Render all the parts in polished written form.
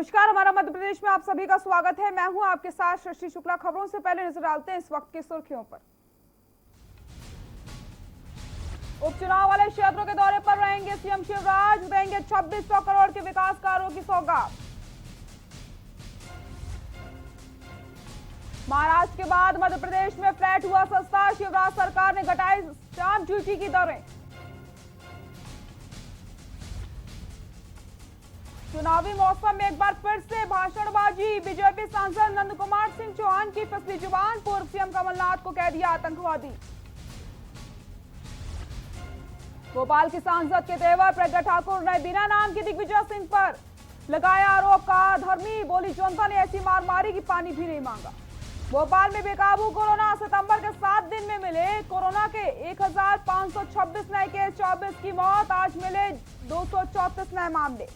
नमस्कार, हमारा मध्य प्रदेश में आप सभी का स्वागत है। मैं हूं आपके साथ सृष्टि शुक्ला। खबरों से पहले नजर डालते हैं इस वक्त की सुर्खियों पर। उपचुनाव वाले क्षेत्रों के दौरे पर रहेंगे सीएम शिवराज, देंगे 2600 करोड़ के विकास कार्यों की सौगात। महाराष्ट्र के बाद मध्य प्रदेश में फ्लैट हुआ सस्ता, शिवराज सरकार ने घटाई स्टाम्प ड्यूटी की दरें। चुनावी मौसम में एक बार फिर से भाषणबाजी, बीजेपी सांसद नंद कुमार सिंह चौहान की फसली जुबान, पूर्व सीएम कमलनाथ को कह दिया आतंकवादी। भोपाल की सांसद के तेवर प्रज्ञा ठाकुर ने बिना नाम की दिग्विजय सिंह पर लगाया आरोप, कहा धर्मी, बोली जनता ने ऐसी मार मारी कि पानी भी नहीं मांगा। भोपाल में बेकाबू कोरोना, सितंबर के 7 दिन में मिले कोरोना के 1526 नए केस, 24 की मौत, आज मिले 234 नए मामले।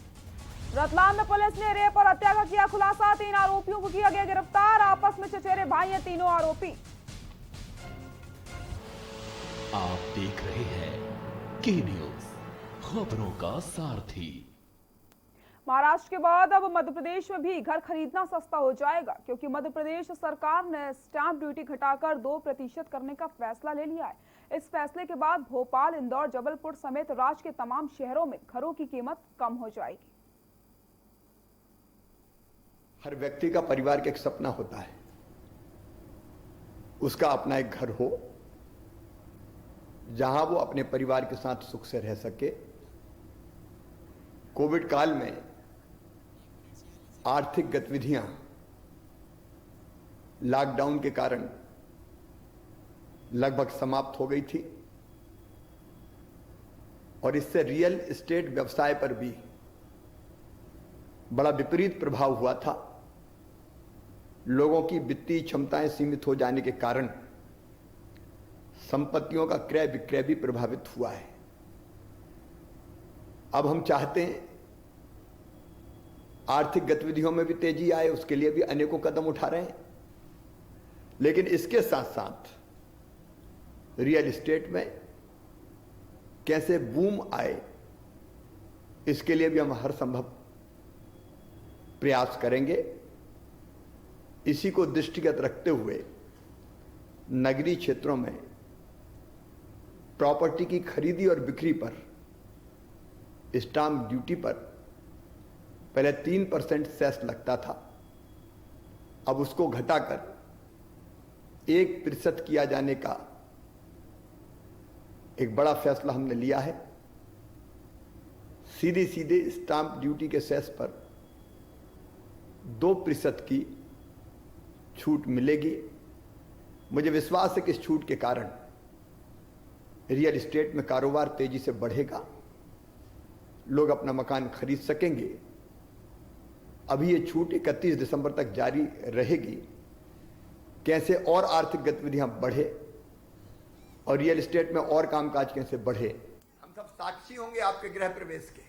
रतलाम में पुलिस ने रेप और हत्या का किया खुलासा, 3 आरोपियों को किया गया गिरफ्तार, आपस में चचेरे भाई हैं तीनों आरोपी। आप देख रहे हैं के न्यूज, खबरों का सारथी। महाराष्ट्र के बाद अब मध्य प्रदेश में भी घर खरीदना सस्ता हो जाएगा, क्योंकि मध्य प्रदेश सरकार ने स्टाम्प ड्यूटी घटाकर 2% करने का फैसला ले लिया है। इस फैसले के बाद भोपाल, इंदौर, जबलपुर समेत राज्य के तमाम शहरों में घरों की कीमत कम हो जाएगी। हर व्यक्ति का परिवार का एक सपना होता है, उसका अपना एक घर हो जहां वो अपने परिवार के साथ सुख से रह सके। कोविड काल में आर्थिक गतिविधियां लॉकडाउन के कारण लगभग समाप्त हो गई थी और इससे रियल एस्टेट व्यवसाय पर भी बड़ा विपरीत प्रभाव हुआ था। लोगों की वित्तीय क्षमताएं सीमित हो जाने के कारण संपत्तियों का क्रय विक्रय भी प्रभावित हुआ है। अब हम चाहते हैं आर्थिक गतिविधियों में भी तेजी आए, उसके लिए भी अनेकों कदम उठा रहे हैं, लेकिन इसके साथ साथ रियल एस्टेट में कैसे बूम आए, इसके लिए भी हम हर संभव प्रयास करेंगे। इसी को दृष्टिगत रखते हुए नगरीय क्षेत्रों में प्रॉपर्टी की खरीदी और बिक्री पर स्टाम्प ड्यूटी पर पहले 3% सेस लगता था, अब उसको घटाकर 1% किया जाने का एक बड़ा फैसला हमने लिया है। सीधे सीधे स्टाम्प ड्यूटी के सेस पर 2% की छूट मिलेगी। मुझे विश्वास है कि इस छूट के कारण रियल एस्टेट में कारोबार तेजी से बढ़ेगा, लोग अपना मकान खरीद सकेंगे। अभी ये छूट 31 दिसंबर तक जारी रहेगी। कैसे और आर्थिक गतिविधियां बढ़े और रियल एस्टेट में और कामकाज कैसे बढ़े, हम सब साक्षी होंगे आपके गृह प्रवेश के।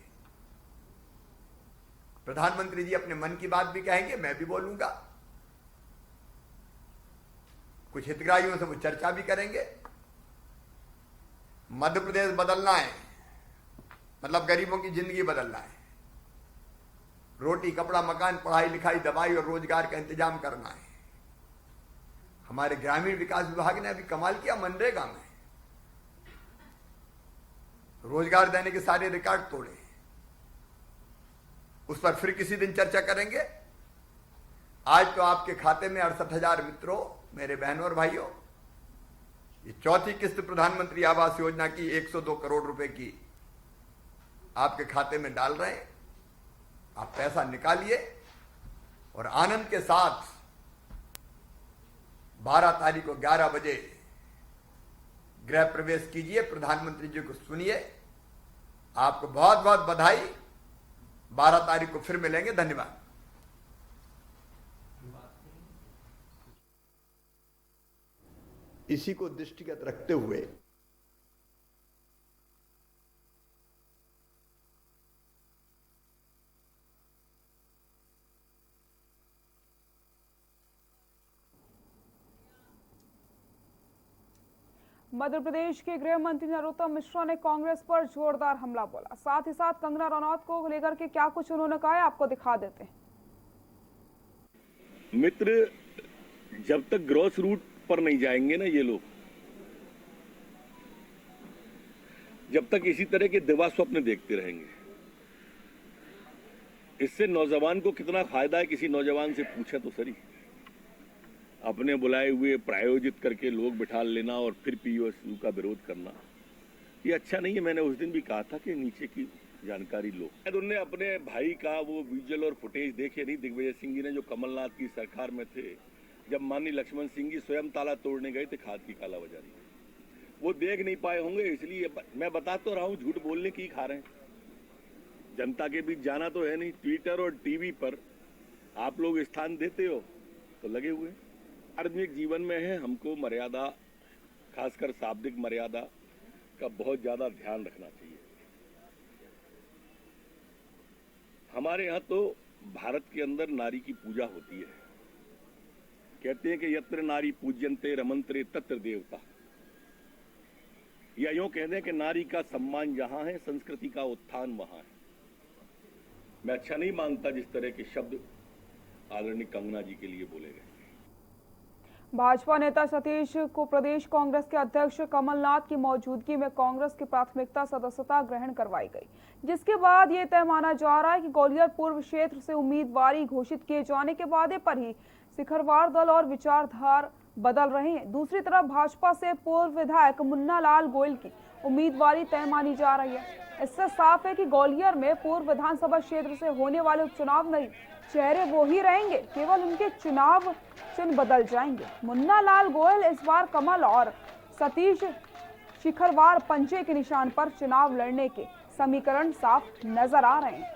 प्रधानमंत्री जी अपने मन की बात भी कहेंगे, मैं भी बोलूंगा, कुछ हितग्राहियों से वो चर्चा भी करेंगे। मध्य प्रदेश बदलना है, मतलब गरीबों की जिंदगी बदलना है। रोटी, कपड़ा, मकान, पढ़ाई लिखाई, दवाई और रोजगार का इंतजाम करना है। हमारे ग्रामीण विकास विभाग ने अभी कमाल किया, मनरेगा में रोजगार देने के सारे रिकॉर्ड तोड़े। उस पर फिर किसी दिन चर्चा करेंगे। आज तो आपके खाते में 68,000 मित्रों, मेरे बहनों और भाइयों, ये चौथी किस्त प्रधानमंत्री आवास योजना की 102 करोड़ रुपए की आपके खाते में डाल रहे हैं। आप पैसा निकालिए और आनंद के साथ 12 तारीख को 11 बजे गृह प्रवेश कीजिए, प्रधानमंत्री जी को सुनिए। आपको बहुत बहुत बधाई। 12 तारीख को फिर मिलेंगे। धन्यवाद। इसी को दृष्टिगत रखते हुए मध्य प्रदेश के गृह मंत्री नरोत्तम मिश्रा ने कांग्रेस पर जोरदार हमला बोला। साथ ही साथ कंगना रनौत को लेकर के क्या कुछ उन्होंने कहा है, आपको दिखा देते हैं। मित्र, जब तक ग्रॉस रूट पर नहीं जाएंगे ना ये लोग, जब तक इसी तरह के दिवा स्वप्न देखते रहेंगे। इससे नौजवान को कितना फायदा है, किसी नौजवान से पूछे तो सही। अपने बुलाए हुए प्रायोजित करके लोग बिठा लेना और फिर पीओएसयू का विरोध करना, ये अच्छा नहीं है। मैंने उस दिन भी कहा था कि नीचे की जानकारी लो। उन्होंने अपने भाई का वो विजुअल और फुटेज देखे नहीं, दिग्विजय सिंह जी ने, जो कमलनाथ की सरकार में थे, जब माननीय लक्ष्मण सिंह जी स्वयं ताला तोड़ने गए थे खाद की कालाबाजारी, वो देख नहीं पाए होंगे। इसलिए मैं बता तो रहा हूं, झूठ बोलने की खा रहे हैं। जनता के बीच जाना तो है नहीं। ट्विटर और टीवी पर आप लोग स्थान देते हो तो लगे हुए। सार्वजनिक जीवन में है, हमको मर्यादा, खासकर शाब्दिक मर्यादा का बहुत ज्यादा ध्यान रखना चाहिए। हमारे यहाँ तो भारत के अंदर नारी की पूजा होती है। कहते हैं कि यत्र नारी पूज्यन्ते रमन्ते तत्र देवता, या यूं कहते हैं कि नारी का सम्मान जहां है, संस्कृति का उत्थान वहां है। मैं अच्छा नहीं मानता जिस तरह के शब्द आदरणीय कंगना जी के लिए बोले गए। भाजपा नेता सतीश को प्रदेश कांग्रेस के अध्यक्ष कमलनाथ की मौजूदगी में कांग्रेस की प्राथमिकता सदस्यता ग्रहण करवाई गई, जिसके बाद ये तय माना जा रहा है कि ग्वालियर पूर्व क्षेत्र से उम्मीदवारी घोषित किए जाने के वादे पर ही शिखरवार दल और विचारधारा बदल रहे हैं। दूसरी तरफ भाजपा से पूर्व विधायक मुन्ना लाल गोयल की उम्मीदवारी तय मानी जा रही है। इससे साफ है कि ग्वालियर में पूर्व विधानसभा क्षेत्र से होने वाले उपचुनाव में चेहरे वो ही रहेंगे, केवल उनके चुनाव चिन्ह बदल जाएंगे। मुन्ना लाल गोयल इस बार कमल और सतीश शिखरवार पंजे के निशान पर चुनाव लड़ने के समीकरण साफ नजर आ रहे हैं।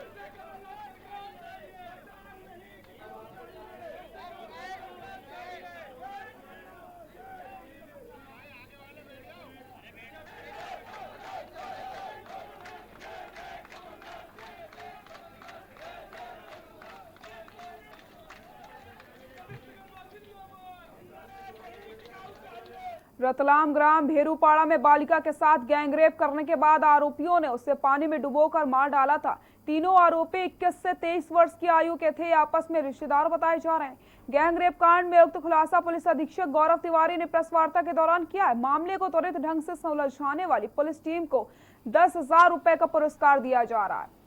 रतलाम ग्राम भेरूपाड़ा में बालिका के साथ गैंगरेप करने के बाद आरोपियों ने उसे पानी में डुबोकर मार डाला था। तीनों आरोपी 21 से 23 वर्ष की आयु के थे, आपस में रिश्तेदार बताए जा रहे हैं। गैंगरेप कांड में उक्त खुलासा पुलिस अधीक्षक गौरव तिवारी ने प्रेस वार्ता के दौरान किया है। मामले को त्वरित ढंग से सुलझाने वाली पुलिस टीम को 10,000 रुपए का पुरस्कार दिया जा रहा है।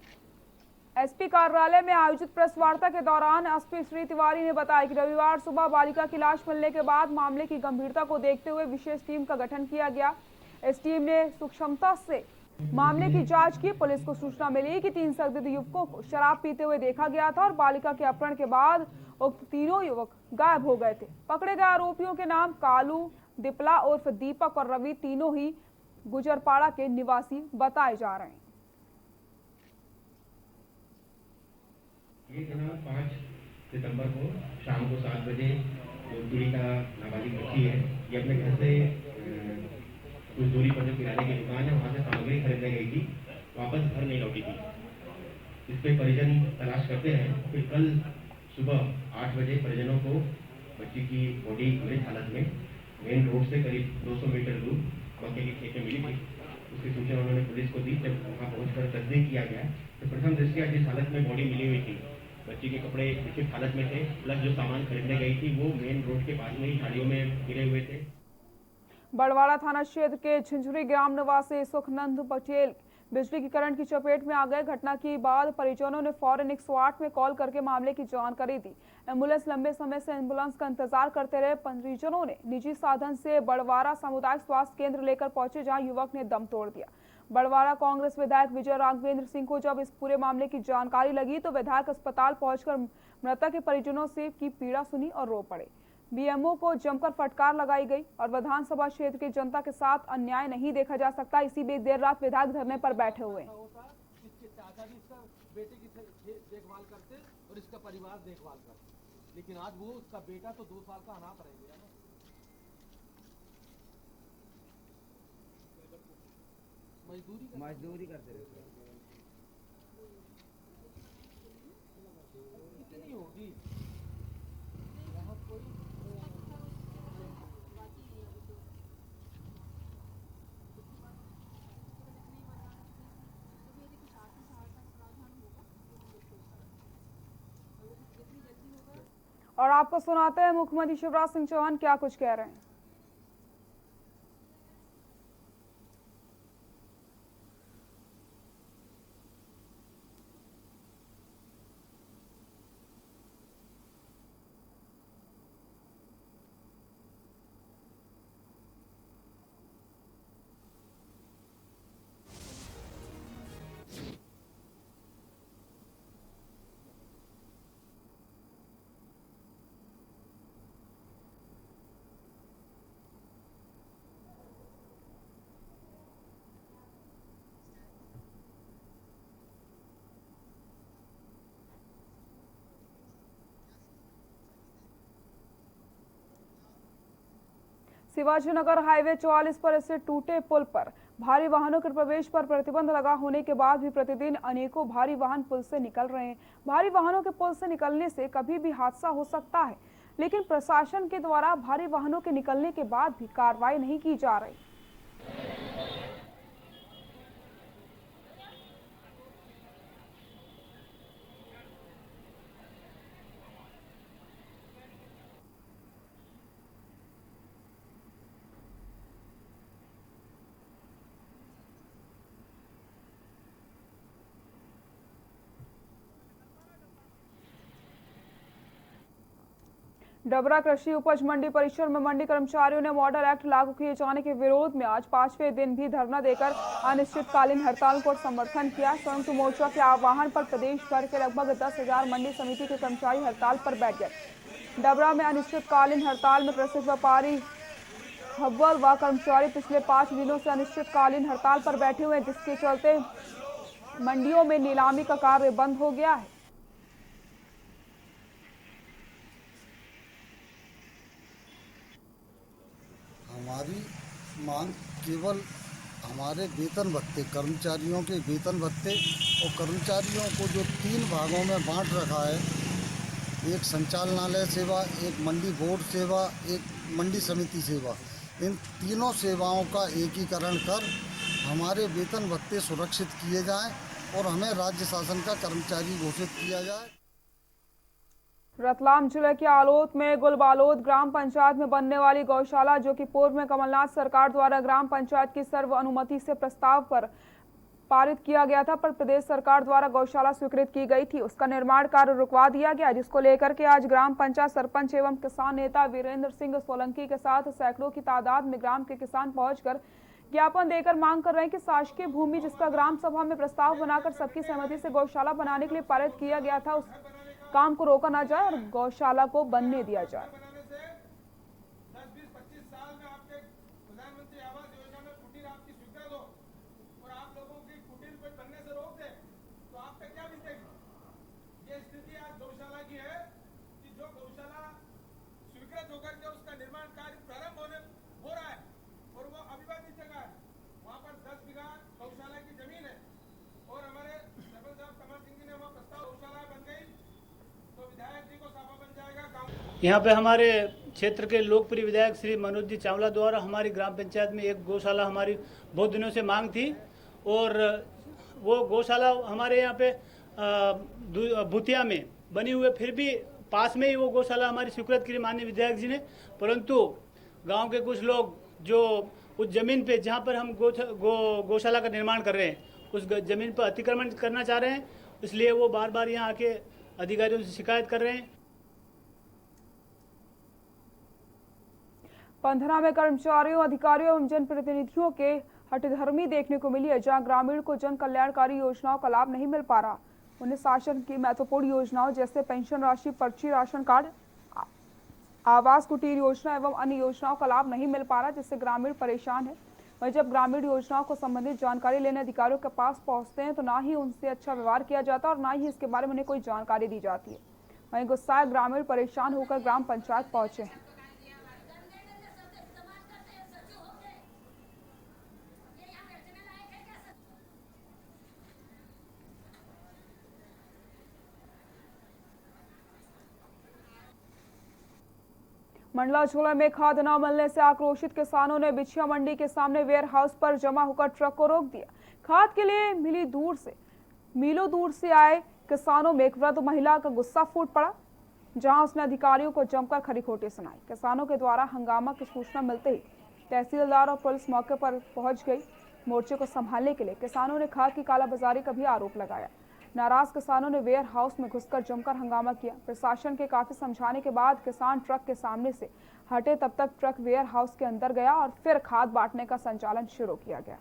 एसपी कार्यालय में आयोजित प्रेस वार्ता के दौरान एसपी श्री तिवारी ने बताया कि रविवार सुबह बालिका की लाश मिलने के बाद मामले की गंभीरता को देखते हुए विशेष टीम का गठन किया गया। इस टीम ने सूक्ष्मता से मामले की जांच की। पुलिस को सूचना मिली कि 3 संदिग्ध युवकों को शराब पीते हुए देखा गया था और बालिका के अपहरण के बाद उक्त तीनों युवक गायब हो गए थे। पकड़े गए आरोपियों के नाम कालू, दिपला उर्फ दीपक और रवि, तीनों ही गुजरपाड़ा के निवासी बताए जा रहे हैं। ये दिनांक 5 सितंबर को शाम को 7 बजे जो पीड़ी का नाबालिग बच्ची है, ये अपने घर से कुछ दूरी पर जो किराने की दुकान है वहाँ से सामग्री खरीदने गई थी, वापस घर नहीं लौटी थी। इस पे परिजन तलाश करते हैं। फिर कल सुबह 8 बजे परिजनों को बच्ची की बॉडी मृत हालत में मेन रोड से करीब 200 मीटर दूर मक्के की खेत में मिली थी। उसकी सूचना उन्होंने पुलिस को दी। जब वहाँ पहुँचकर तस्दीक किया गया तो प्रथम दृष्टया जिस हालत में बॉडी मिली हुई थी, बच्ची के कपड़े विचित्र हालत में थे, प्लस जो सामान खरीदने गई थी वो मेन रोड के पास में ही झाड़ियों में गिरे हुए थे। बड़वाड़ा थाना क्षेत्र के झिंझुरी ग्राम निवासी सुखनंद पटेल बिजली की करंट की चपेट में आ गए। घटना के बाद परिजनों ने फौरन 108 में कॉल करके मामले की जानकारी दी। एम्बुलेंस लंबे समय से एम्बुलेंस का इंतजार करते रहे। परिजनों ने निजी साधन से बड़वाड़ा सामुदायिक स्वास्थ्य केंद्र लेकर पहुंचे, जहां युवक ने दम तोड़ दिया। बड़वाड़ा कांग्रेस विधायक विजय राघवेंद्र सिंह को जब इस पूरे मामले की जानकारी लगी तो विधायक अस्पताल पहुंचकर मृतक के परिजनों से की पीड़ा सुनी और रो पड़े। बीएमओ को जमकर फटकार लगाई गई और विधानसभा क्षेत्र की जनता के साथ अन्याय नहीं देखा जा सकता। इसी बीच देर रात विधायक धरने पर बैठे हुए हैं। बेटे की देखभाल करते और इसका परिवार देखभाल करते, लेकिन आज वो उसका बेटा तो 2 साल का अनाथ रह गया ना। मजदूरी करते रहते कितनी होगी और आपको सुनाते हैं मुख्यमंत्री शिवराज सिंह चौहान क्या कुछ कह रहे हैं। शिवाजीनगर हाईवे 44 पर स्थित टूटे पुल पर भारी वाहनों के प्रवेश पर प्रतिबंध लगा होने के बाद भी प्रतिदिन अनेकों भारी वाहन पुल से निकल रहे हैं। भारी वाहनों के पुल से निकलने से कभी भी हादसा हो सकता है, लेकिन प्रशासन के द्वारा भारी वाहनों के निकलने के बाद भी कार्रवाई नहीं की जा रही। डबरा कृषि उपज मंडी परिसर में मंडी कर्मचारियों ने मॉडल एक्ट लागू किए जाने के विरोध में आज 5वें दिन भी धरना देकर अनिश्चितकालीन हड़ताल को समर्थन किया। संयुक्त मोर्चा के आह्वान पर प्रदेश भर के लगभग 10,000 मंडी समिति के कर्मचारी हड़ताल पर बैठ गए। डबरा में अनिश्चितकालीन हड़ताल में प्रसिद्ध व्यापारी हब्बल व कर्मचारी पिछले 5 दिनों से अनिश्चितकालीन हड़ताल पर बैठे हुए हैं, जिसके चलते मंडियों में नीलामी का कार्य बंद हो गया है। हमारी मांग केवल हमारे वेतन भत्ते, कर्मचारियों के वेतन भत्ते और कर्मचारियों को जो 3 भागों में बांट रखा है, एक संचालनालय सेवा, एक मंडी बोर्ड सेवा, एक मंडी समिति सेवा, इन तीनों सेवाओं का एकीकरण कर हमारे वेतन भत्ते सुरक्षित किए जाएं और हमें राज्य शासन का कर्मचारी घोषित किया जाए। रतलाम जिले के आलोत में गुलबालोद ग्राम पंचायत में बनने वाली गौशाला, जो कि पूर्व में कमलनाथ सरकार द्वारा ग्राम पंचायत की सर्व अनुमति से प्रस्ताव पर पारित किया गया था, पर प्रदेश सरकार द्वारा गौशाला स्वीकृत की गई थी, उसका निर्माण कार्य रुकवा दिया गया, जिसको लेकर के आज ग्राम पंचायत सरपंच एवं किसान नेता वीरेंद्र सिंह सोलंकी के साथ सैकड़ों की तादाद में ग्राम के किसान पहुंचकर ज्ञापन देकर मांग कर रहे हैं कि शासकीय भूमि, जिसका ग्राम सभा में प्रस्ताव बनाकर सबकी सहमति से गौशाला बनाने के लिए पारित किया गया था, उस काम को रोका ना जाए और गौशाला को बनने दिया जाए। 10-20-25 साल में आपके प्रधानमंत्री आवास योजना में कुटीर आपकी स्वीकृत हो और आप लोगों की कुटीर को बनने से रोक दे, तो आप पे क्या बीतेगी? ये स्थिति आज गौशाला की है कि जो गौशाला स्वीकृत होकर के उसका निर्माण कार्य प्रारंभ हो रहा है और वो अविवादित जगह है, वहाँ पर 10 बीघा गौशाला की जमीन है और हमारे सरपंच साहब कमल सिंह जी ने वो प्रस्ताव, गौशाला बन गई तो विधायक जी को साफा बन जाएगा। यहाँ पे हमारे क्षेत्र के लोकप्रिय विधायक श्री मनोज जी चावला द्वारा हमारी ग्राम पंचायत में एक गौशाला हमारी बहुत दिनों से मांग थी और वो गौशाला हमारे यहाँ पे भूतिया में बनी हुई, फिर भी पास में ही वो गौशाला हमारी स्वीकृत की माननीय विधायक जी ने, परंतु गांव के कुछ लोग जो उस जमीन पे जहाँ पर हम गौशाला का निर्माण कर रहे हैं, उस जमीन पर अतिक्रमण करना चाह रहे हैं, इसलिए वो बार बार यहाँ आके अधिकारियों से शिकायत कर रहे हैं। पंधरा में कर्मचारियों, अधिकारियों एवं जनप्रतिनिधियों के हठधर्मी देखने को मिली है, जहां ग्रामीण को जन कल्याणकारी योजनाओं का लाभ नहीं मिल पा रहा। उन्हें शासन की महत्वपूर्ण योजनाओं जैसे पेंशन राशि, पर्ची राशन कार्ड, आवास कुटीर योजना एवं अन्य योजनाओं का लाभ नहीं मिल पा रहा, जिससे ग्रामीण परेशान है। वहीं जब ग्रामीण योजनाओं को संबंधित जानकारी लेने अधिकारियों के पास पहुंचते हैं तो ना ही उनसे अच्छा व्यवहार किया जाता और ना ही इसके बारे में उन्हें कोई जानकारी दी जाती है। वहीं गुस्साए ग्रामीण परेशान होकर ग्राम पंचायत पहुंचे हैं। मंडला झोला में खाद न मिलने से आक्रोशित किसानों ने बिछिया मंडी के सामने वेयर हाउस पर जमा होकर ट्रक को रोक दिया। खाद के लिए मीलों दूर से आए किसानों में एक वृद्ध महिला का गुस्सा फूट पड़ा। जहां उसने अधिकारियों को जमकर खरी खोटी सुनाई। किसानों के द्वारा हंगामा की सूचना मिलते ही तहसीलदार और पुलिस मौके पर पहुंच गई। मोर्चे को संभालने के लिए किसानों ने खाद की कालाबाजारी का भी आरोप लगाया। नाराज किसानों ने वेयर हाउस में घुसकर जमकर हंगामा किया। प्रशासन के काफी समझाने के बाद किसान ट्रक के सामने से हटे, तब तक ट्रक वेयर हाउस के अंदर गया और फिर खाद बांटने का संचालन शुरू किया गया।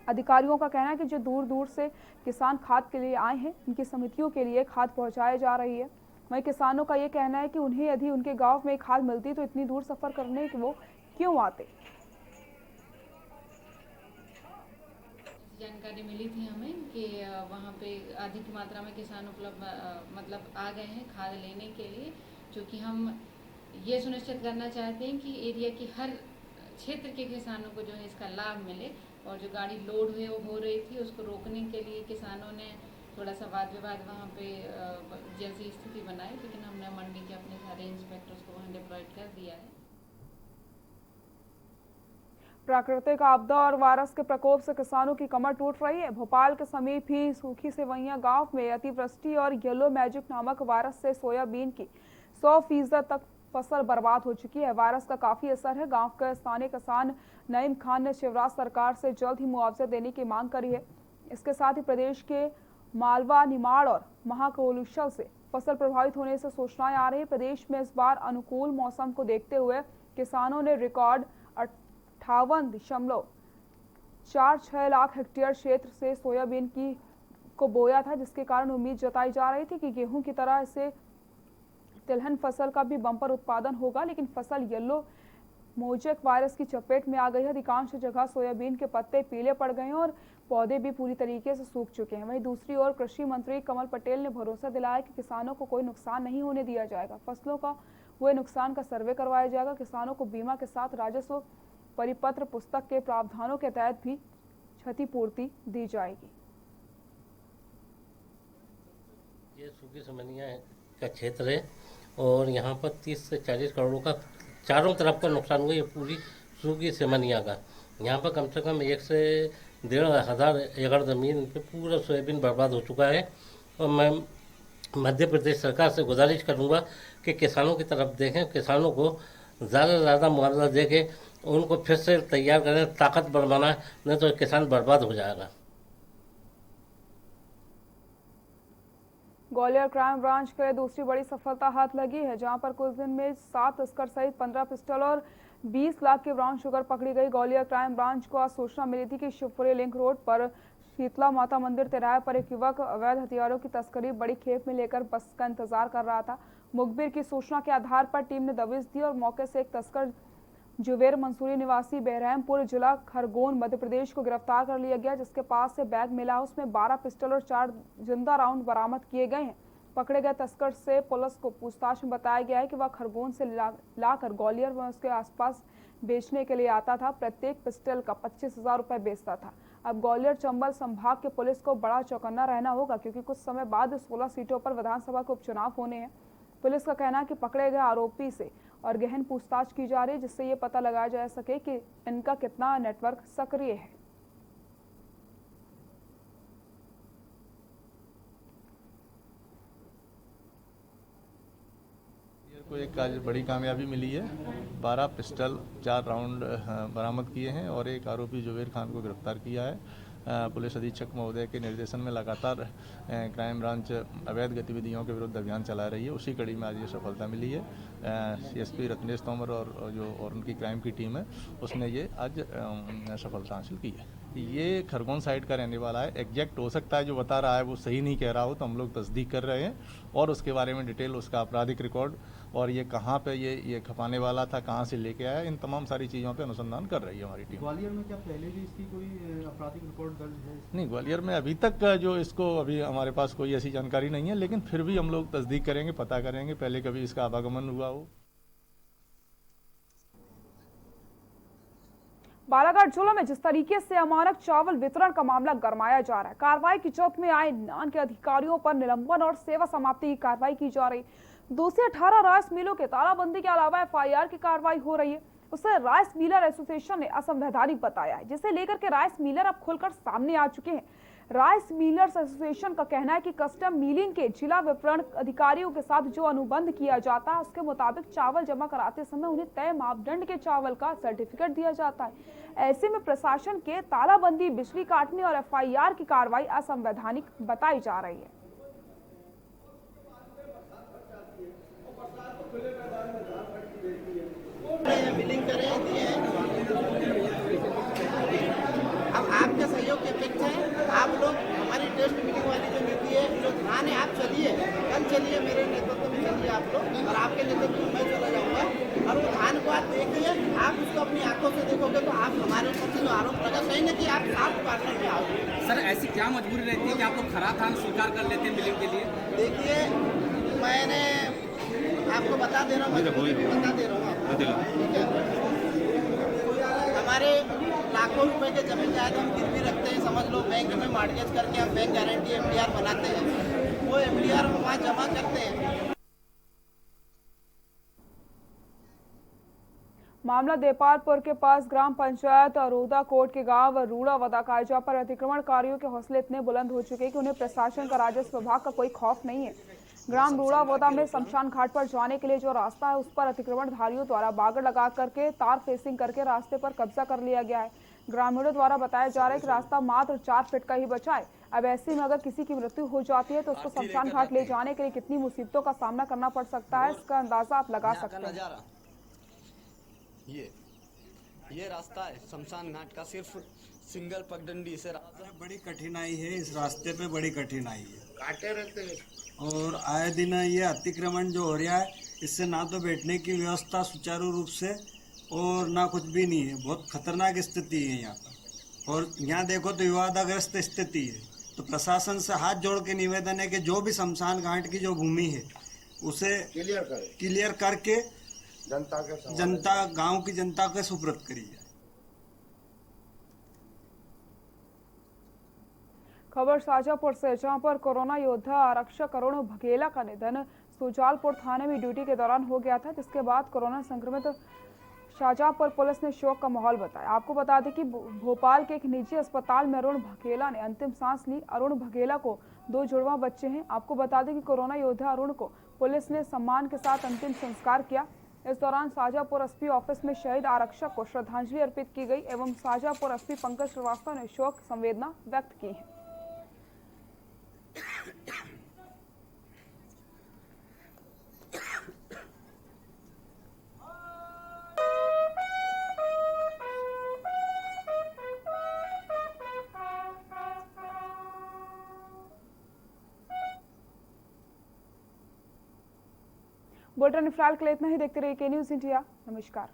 अधिकारियों का कहना है कि जो दूर दूर से किसान खाद के लिए आए हैं, उनकी समितियों के लिए खाद पहुंचाई जा रही है। वहीं किसानों का ये कहना है कि उन्हें यदि उनके गांव में खाद मिलती तो इतनी दूर सफर करने के वो क्यों आते। जानकारी मिली थी हमें कि वहाँ पे अधिक मात्रा में किसान उपलब्ध मतलब आ गए हैं खाद लेने के लिए, क्योंकि हम ये सुनिश्चित करना चाहते हैं कि एरिया की हर क्षेत्र के किसानों को जो है इसका लाभ मिले। और जो गाड़ी लोड हुई वो हो रही थी, उसको रोकने के लिए किसानों ने थोड़ा सा वाद विवाद वहाँ पे जैसी स्थिति बनाई, लेकिन हमने मंडी के अपने सारे इंस्पेक्टर्स को वहाँ डिप्लॉयड कर दिया है। प्राकृतिक आपदा और वायरस के प्रकोप से किसानों की कमर टूट रही है। भोपाल के समीप ही सूखी सेवैयां गांव में अतिवृष्टि और येलो मैजिक नामक वायरस से सोयाबीन की 100% तक फसल बर्बाद हो चुकी है। वायरस का काफी असर है। गांव के स्थानीय किसान नईम खान ने शिवराज सरकार से जल्द ही मुआवजा देने की मांग करी है। इसके साथ ही प्रदेश के मालवा, निमाड़ और महाकोलुशल से फसल प्रभावित होने से सूचनाएं आ रही है। प्रदेश में इस बार अनुकूल मौसम को देखते हुए किसानों ने रिकॉर्ड 58.46 लाख हेक्टेयर क्षेत्र से सोयाबीन को बोया था, जिसके कारण उम्मीद जताई जा रही थी कि गेहूं की तरह इसे तिलहन फसल का भी बम्पर उत्पादन होगा, लेकिन फसल येलो मोजेक वायरस की चपेट में आ गई है। अधिकांश जगह सोयाबीन के पत्ते पीले पड़ गए हैं और पौधे भी पूरी तरीके से सूख चुके हैं। वहीं दूसरी ओर कृषि मंत्री कमल पटेल ने भरोसा दिलाया कि किसानों को कोई नुकसान नहीं होने दिया जाएगा। फसलों का हुए नुकसान का सर्वे करवाया जाएगा। किसानों को बीमा के साथ राजस्व परिपत्र पुस्तक के प्रावधानों के तहत भी क्षतिपूर्ति दी जाएगी। ये सूखी सेमैनिया का क्षेत्र है और यहाँ पर 30 से 40 करोड़ का चारों तरफ का नुकसान हुआ। ये पूरी सूखी सेमैनिया का यहाँ पर कम से कम 1 से 1,500 एकड़ ज़मीन पे पूरा सोयाबीन बर्बाद हो चुका है। और मैं मध्य प्रदेश सरकार से गुजारिश करूँगा कि किसानों की तरफ देखें, किसानों को ज़्यादा से ज़्यादा मुआवजा दे के उनको फिर से तैयार करें, ताकतवर बनाएं, नहीं तो किसान बर्बाद हो जाएगा। ग्वालियर क्राइम ब्रांच के लिए दूसरी बड़ी सफलता हाथ लगी है, जहां पर कुछ दिन में 7 तस्कर सहित 15 पिस्टल और 20 लाख की ब्राउन शुगर पकड़ी गई। ग्वालियर क्राइम ब्रांच को आज सूचना मिली थी कि शिवपुरी लिंक रोड पर शीतला माता मंदिर तिराहे पर एक युवक अवैध हथियारों की तस्करी बड़ी खेप में लेकर बस का इंतजार कर रहा था। मुखबिर की सूचना के आधार पर टीम ने दबिश दी और मौके से एक तस्कर जुवेर मंसूरी निवासी बहरमपुर जिला खरगोन मध्य प्रदेश को गिरफ्तार कर लिया गया, जिसके पास से बैग मिला। उसमें 12 पिस्टल और 4 जिंदा राउंड बरामद किए गए हैं। पकड़े गए तस्कर से पुलिस को पूछताछ में बताया गया है कि वह खरगोन से लाकर ग्वालियर में उसके आसपास बेचने के लिए आता था। प्रत्येक पिस्टल का 25,000 रुपए बेचता था। अब ग्वालियर चंबल संभाग के पुलिस को बड़ा चौकन्ना रहना होगा, क्योंकि कुछ समय बाद 16 सीटों पर विधानसभा के उपचुनाव होने हैं। पुलिस का कहना है कि पकड़े गए आरोपी से और गहन पूछताछ की जा रही है, जिससे ये पता लगाया जा सके कि इनका कितना नेटवर्क सक्रिय है। को एक बड़ी कामयाबी मिली है। 12 पिस्टल 4 राउंड बरामद किए हैं और एक आरोपी जुवेर खान को गिरफ्तार किया है। पुलिस अधीक्षक महोदय के निर्देशन में लगातार क्राइम ब्रांच अवैध गतिविधियों के विरुद्ध अभियान चला रही है। उसी कड़ी में आज ये सफलता मिली है। CSP रत्नेश तोमर और उनकी क्राइम की टीम है, उसने ये आज सफलता हासिल की है। ये खरगोन साइड का रहने वाला है। एग्जैक्ट हो सकता है जो बता रहा है वो सही नहीं कह रहा हो, तो हम लोग तस्दीक कर रहे हैं और उसके बारे में डिटेल, उसका आपराधिक रिकॉर्ड और ये कहाँ पे ये खपाने वाला था, कहाँ से लेके आया, इन तमाम सारी चीज़ों पे अनुसंधान कर रही है हमारी टीम। ग्वालियर में क्या पहले भी इसकी कोई आपराधिक रिकॉर्ड दर्ज है? नहीं, ग्वालियर में अभी तक जो इसको अभी हमारे पास कोई ऐसी जानकारी नहीं है, लेकिन फिर भी हम लोग तस्दीक करेंगे, पता करेंगे पहले कभी इसका आवागमन हुआ हो। बालाघाट जिले में जिस तरीके से अमानक चावल वितरण का मामला गरमाया जा रहा है, कार्रवाई की जद में आए नान के अधिकारियों पर निलंबन और सेवा समाप्ति की कार्रवाई की जा रही। दूसरे 18 राइस मिलों के तालाबंदी के अलावा FIR की कार्रवाई हो रही है। उसे राइस मिलर एसोसिएशन ने असंवैधानिक बताया है, जिसे लेकर के राइस मिलर अब खुलकर सामने आ चुके हैं। राइस मिलर्स एसोसिएशन का कहना है कि कस्टम मिलिंग के जिला विपणन अधिकारियों के साथ जो अनुबंध किया जाता है उसके मुताबिक चावल जमा कराते समय उन्हें तय मापदंड के चावल का सर्टिफिकेट दिया जाता है। ऐसे में प्रशासन के तालाबंदी, बिजली काटने और FIR की कार्रवाई असंवैधानिक बताई जा रही है। अब आपके सहयोग की अपेक्षा है, आप लोग हमारी टेस्ट मीटिंग वाली जो नीति है, जो ध्यान है, आप चलिए, कल चलिए, मेरे नेतृत्व में चलिए आप लोग, और आपके नेतृत्व में मैं चला जाऊंगा, और वो ध्यान को आप देखिए, आप उसको अपनी आंखों से देखोगे तो आप हमारे ऊपर से जो आरोप लगा सही नहीं कि आप साफ पार्टनर में आओगे। सर, ऐसी क्या मजबूरी रहती है कि आप लोग खराब धान स्वीकार कर लेते हैं मिलिंग के लिए? देखिए, मैंने आपको बता दे रहा हूँ, ठीक है, हमारे लाखों रुपए के जमीन जायद हम गिरवी रखते हैं, समझ लो बैंक में मॉर्गेज करके हम बैंक गारंटी MDR बनाते हैं, वो MDR हम वहाँ जमा करते हैं। मामला देपालपुर के पास ग्राम पंचायत अरोदा कोट के गांव रूड़ा वदाकाजा पर अतिक्रमणकारियों के हौसले इतने बुलंद हो चुके हैं कि उन्हें प्रशासन का, राजस्व विभाग का कोई खौफ नहीं है। ग्राम रूड़ा वदा में शमशान घाट पर जाने के लिए जो रास्ता है उस पर अतिक्रमणधारियों द्वारा बागड़ लगा करके तार फेसिंग करके रास्ते पर कब्जा कर लिया गया है। ग्रामीणों द्वारा बताया जा रहा है कि रास्ता मात्र 4 फीट का ही बचा है। अब ऐसे में अगर किसी की मृत्यु हो जाती है तो उसको शमशान घाट ले जाने के लिए कितनी मुसीबतों का सामना करना पड़ सकता है, इसका अंदाजा आप लगा सकते हैं। ये रास्ता है शमशान घाट का, सिर्फ सिंगल पगडंडी से बड़ी कठिनाई है, इस रास्ते पे बड़ी कठिनाई है, काटे रहते हैं और आए दिन ये अतिक्रमण जो हो रहा है, इससे ना तो बैठने की व्यवस्था सुचारू रूप से और ना कुछ भी नहीं है। बहुत खतरनाक स्थिति है यहाँ पर, और यहाँ देखो तो विवादाग्रस्त स्थिति है। तो प्रशासन से हाथ जोड़ के निवेदन है कि जो भी शमशान घाट की जो भूमि है उसे क्लियर करके जनता गांव की जनता के सुपुर्द करी जाए। खबर शाजापुर से, जहां पर कोरोना योद्धा आरक्षक अरुण बघेला का निधन सुजालपुर थाने में ड्यूटी के दौरान हो गया था, जिसके बाद कोरोना संक्रमित शाजापुर पुलिस ने शोक का माहौल बताया। आपको बता दें कि भोपाल के एक निजी अस्पताल में अरुण बघेला ने अंतिम सांस ली। अरुण बघेला को 2 जुड़वा बच्चे हैं। आपको बता दें कि कोरोना योद्धा अरुण को पुलिस ने सम्मान के साथ अंतिम संस्कार किया। इस दौरान शाजापुर एसपी ऑफिस में शहीद आरक्षक को श्रद्धांजलि अर्पित की गई एवं शाजापुर एसपी पंकज श्रीवास्तव ने शोक संवेदना व्यक्त की है। बुलेटिन फिलहाल के लिए इतना ही। देखते रहिए के न्यूज़ इंडिया। नमस्कार।